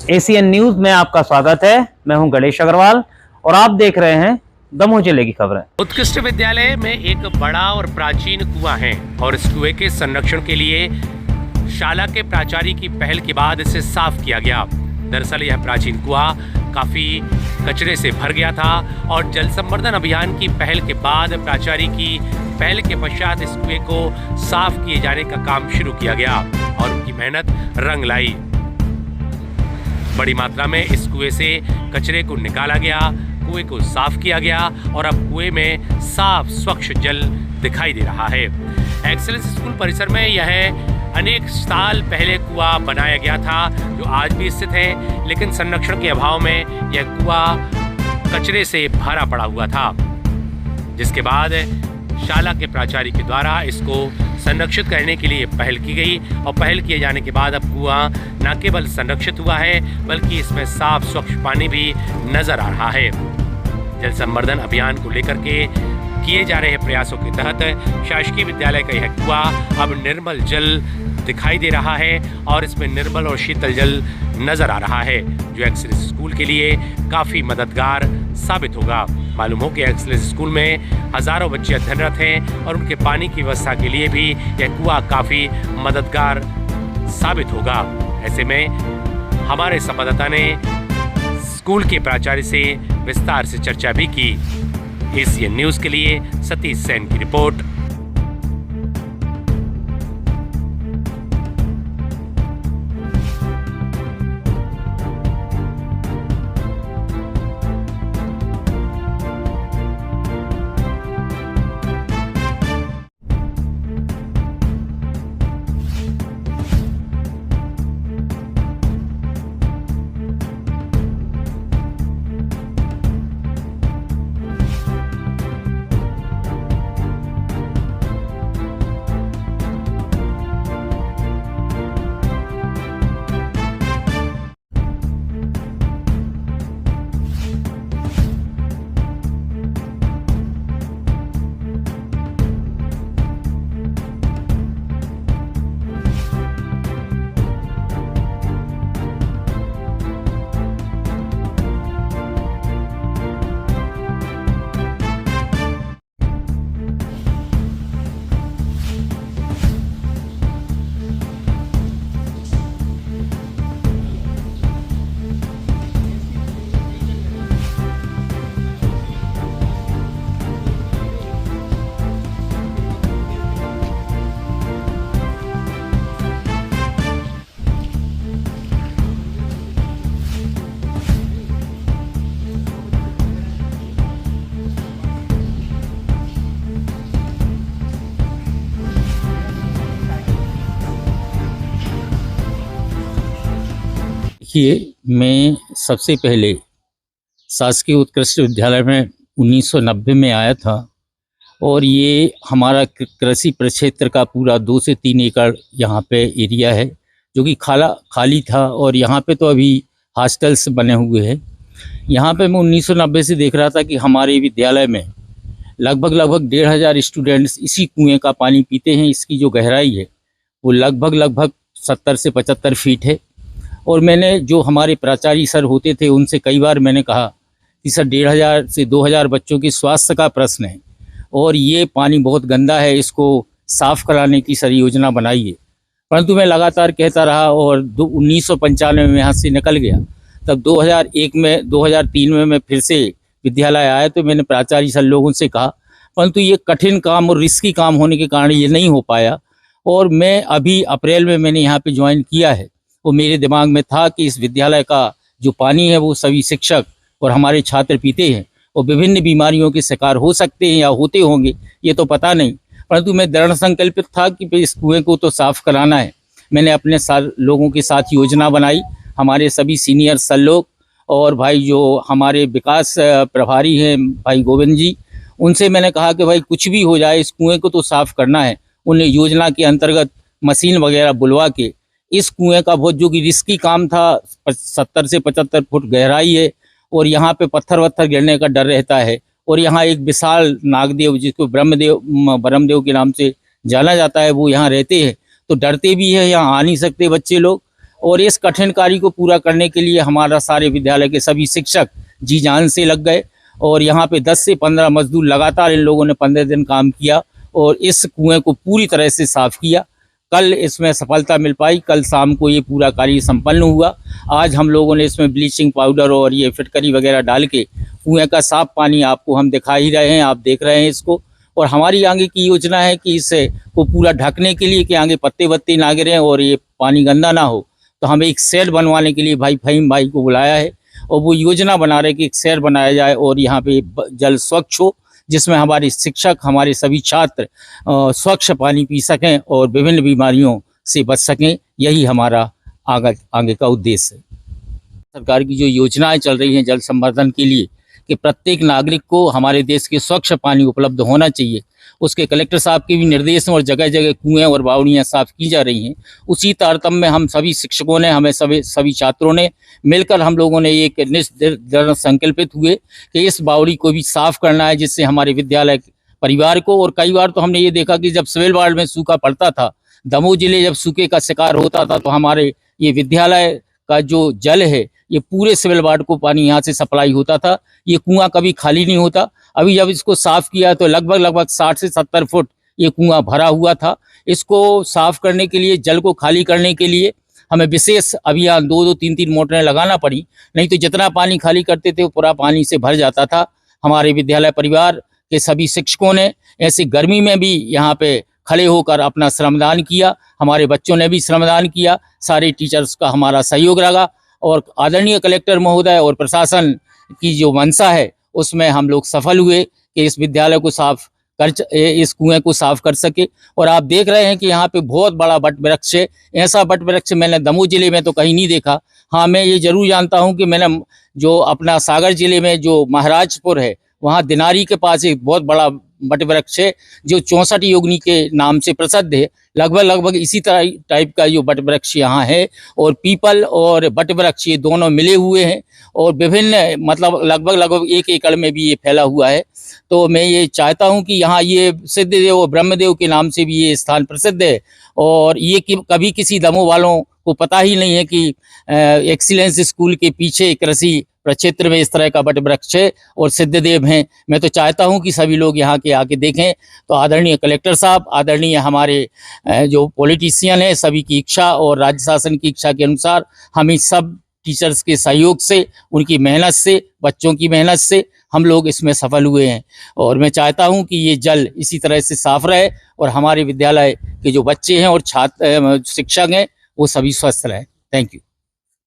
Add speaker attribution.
Speaker 1: ACN news में आपका स्वागत है। मैं हूं गणेश अग्रवाल और आप देख रहे हैं दमोह जिले की खबरें।
Speaker 2: उत्कृष्ट विद्यालय में एक बड़ा और प्राचीन कुआं है और इस कुएं के संरक्षण के लिए शाला के प्राचार्य की पहल के बाद इसे साफ किया गया। दरअसल यह प्राचीन कुआं काफी कचरे से भर गया था और जल संवर्धन अभियान की पहल के बाद प्राचार्य की पहल के पश्चात इस कुएं को साफ किए जाने का काम शुरू किया गया और उनकी मेहनत रंग लाई। बड़ी मात्रा में इस कुएं से कचरे को निकाला गया, कुएं को साफ किया गया और अब कुएं में साफ स्वच्छ जल दिखाई दे रहा है। एक्सेलेंस स्कूल परिसर में यह अनेक साल पहले कुआं बनाया गया था जो आज भी स्थित है, लेकिन संरक्षण के अभाव में यह कुआं कचरे से भरा पड़ा हुआ था, जिसके बाद शाला के प्राचार्य के द्वारा इसको संरक्षित करने के लिए पहल की गई और पहल किए जाने के बाद अब कुआं न केवल संरक्षित हुआ है बल्कि इसमें साफ स्वच्छ पानी भी नजर आ रहा है। जल संवर्धन अभियान को लेकर के किए जा रहे प्रयासों के तहत शासकीय विद्यालय का यह कुआं अब निर्मल जल दिखाई दे रहा है और इसमें निर्मल और शीतल जल नजर आ रहा है, जो एक्सेलेंस स्कूल के लिए काफ़ी मददगार साबित होगा। मालूम हो कि एक्सेलेंस स्कूल में हज़ारों बच्चे अध्ययनरत हैं और उनके पानी की व्यवस्था के लिए भी यह कुआं काफ़ी मददगार साबित होगा। ऐसे में हमारे संवाददाता ने स्कूल के प्राचार्य से विस्तार से चर्चा भी की। एसीएन न्यूज़ के लिए सतीश सेन की रिपोर्ट।
Speaker 3: देखिए, मैं सबसे पहले शासकीय उत्कृष्ट विद्यालय में 1990 में आया था और ये हमारा कृषि प्रक्षेत्र का पूरा 2 से 3 एकड़ यहाँ पे एरिया है जो कि खाली था और यहाँ पे तो अभी हॉस्टल्स बने हुए हैं। यहाँ पे मैं 1990 से देख रहा था कि हमारे विद्यालय में लगभग 1500 स्टूडेंट्स इसी कुएं का पानी पीते हैं। इसकी जो गहराई है वो लगभग 70 से 75 फीट है और मैंने जो हमारे प्राचार्य सर होते थे उनसे कई बार मैंने कहा कि सर 1500 से 2000 बच्चों की स्वास्थ्य का प्रश्न है और ये पानी बहुत गंदा है, इसको साफ़ कराने की सर योजना बनाइए। परंतु मैं लगातार कहता रहा और 1995 में यहाँ से निकल गया। तब 2003 में मैं फिर से विद्यालय आया तो मैंने प्राचार्य सर लोगों से कहा, परंतु ये कठिन काम और रिस्की काम होने के कारण ये नहीं हो पाया और मैं अभी अप्रैल में मैंने यहाँ पर ज्वाइन किया है। वो मेरे दिमाग में था कि इस विद्यालय का जो पानी है वो सभी शिक्षक और हमारे छात्र पीते हैं और विभिन्न बीमारियों के शिकार हो सकते हैं या होते होंगे, ये तो पता नहीं, परंतु मैं दृढ़ संकल्पित था कि इस कुएं को तो साफ़ कराना है। मैंने अपने लोगों के साथ योजना बनाई, हमारे सभी सीनियर सर लोग और भाई जो हमारे विकास प्रभारी हैं भाई गोविंद जी, उनसे मैंने कहा कि भाई कुछ भी हो जाए इस कुएं को तो साफ़ करना है। उन्हें योजना के अंतर्गत मशीन वगैरह बुलवा के इस कुएं का बहुत जो कि रिस्की काम था, 70 से 75 फुट गहराई है और यहाँ पे पत्थर वत्थर गिरने का डर रहता है और यहाँ एक विशाल नागदेव जिसको ब्रह्मदेव के नाम से जाना जाता है वो यहाँ रहते हैं, तो डरते भी है, यहाँ आ नहीं सकते बच्चे लोग और इस कठिन कार्य को पूरा करने के लिए हमारा सारे विद्यालय के सभी शिक्षक जी जान से लग गए और यहाँ पे 10 से 15 मजदूर लगातार इन लोगों ने 15 दिन काम किया और इस कुएं को पूरी तरह से साफ किया। कल इसमें सफलता मिल पाई, कल शाम को ये पूरा कार्य संपन्न हुआ। आज हम लोगों ने इसमें ब्लीचिंग पाउडर और ये फिटकरी वगैरह डाल के कुएं का साफ पानी आपको हम दिखा ही रहे हैं, आप देख रहे हैं इसको। और हमारी आगे की योजना है कि इसे को पूरा ढकने के लिए कि आगे पत्ते वत्ते ना गिरें और ये पानी गंदा ना हो, तो हमें एक शेड बनवाने के लिए भाई फहीम भाई को बुलाया है और वो योजना बना रहे कि एक शेड बनाया जाए और यहाँ पे जल स्वच्छ हो, जिसमें हमारे शिक्षक, हमारे सभी छात्र स्वच्छ पानी पी सकें और विभिन्न बीमारियों से बच सकें। यही हमारा आगे का उद्देश्य है। सरकार की जो योजनाएं चल रही हैं जल संवर्धन के लिए कि प्रत्येक नागरिक को हमारे देश के स्वच्छ पानी उपलब्ध होना चाहिए, उसके कलेक्टर साहब के भी निर्देश और जगह जगह कुएं और बावड़ियाँ साफ की जा रही हैं। उसी तारतम्य में हम सभी शिक्षकों ने, हमें सभी छात्रों ने मिलकर हम लोगों ने एक दृढ़ संकल्पित हुए कि इस बावड़ी को भी साफ करना है, जिससे हमारे विद्यालय परिवार को। और कई बार तो हमने ये देखा कि जब सिविल वार्ड में सूखा पड़ता था, दमोह जिले जब सूखे का शिकार होता था, तो हमारे ये विद्यालय का जो जल है ये पूरे सिविल वार्ड को पानी यहाँ से सप्लाई होता था। ये कुआं कभी खाली नहीं होता। अभी जब इसको साफ किया तो लगभग 60 से 70 फुट ये कुआं भरा हुआ था। इसको साफ करने के लिए, जल को खाली करने के लिए हमें विशेष अभियान 2-2, 3-3 मोटरें लगाना पड़ी, नहीं तो जितना पानी खाली करते थे वो पूरा पानी से भर जाता था। हमारे विद्यालय परिवार के सभी शिक्षकों ने ऐसी गर्मी में भी यहाँ पे खड़े होकर अपना श्रमदान किया, हमारे बच्चों ने भी श्रमदान किया, सारे टीचर्स का हमारा सहयोग रहा और आदरणीय कलेक्टर महोदय और प्रशासन की जो मंशा है उसमें हम लोग सफल हुए कि इस विद्यालय को साफ कर, इस कुएं को साफ कर सके। और आप देख रहे हैं कि यहाँ पे बहुत बड़ा वट वृक्ष है। ऐसा वट वृक्ष मैंने दमोह जिले में तो कहीं नहीं देखा। हाँ, मैं ये जरूर जानता हूँ कि मैंने जो अपना सागर जिले में जो महाराजपुर है वहाँ दिनारी के पास एक बहुत बड़ा वट वृक्ष है जो 64 योगिनी के नाम से प्रसिद्ध है। लगभग इसी तरह टाइप का जो वट वृक्ष यहाँ है और पीपल और वट वृक्ष ये दोनों मिले हुए हैं और विभिन्न मतलब लगभग 1 एकड़ में भी ये फैला हुआ है। तो मैं ये चाहता हूँ कि यहाँ ये सिद्धदेव और ब्रह्मदेव के नाम से भी ये स्थान प्रसिद्ध है और ये कभी किसी दमोह वालों को पता ही नहीं है कि एक्सीलेंस स्कूल के पीछे कृषि प्रक्षेत्र में इस तरह का वट वृक्ष है और सिद्धदेव हैं। मैं तो चाहता हूं कि सभी लोग यहाँ के आके देखें। तो आदरणीय कलेक्टर साहब, आदरणीय हमारे जो पॉलिटिशियन है, सभी की इच्छा और राज्य शासन की इच्छा के अनुसार हम इस सब टीचर्स के सहयोग से, उनकी मेहनत से, बच्चों की मेहनत से हम लोग इसमें सफल हुए हैं। और मैं चाहता हूं कि ये जल इसी तरह से साफ रहे और हमारे विद्यालय के जो बच्चे हैं और छात्र शिक्षक हैं वो सभी स्वस्थ रहें। Thank you.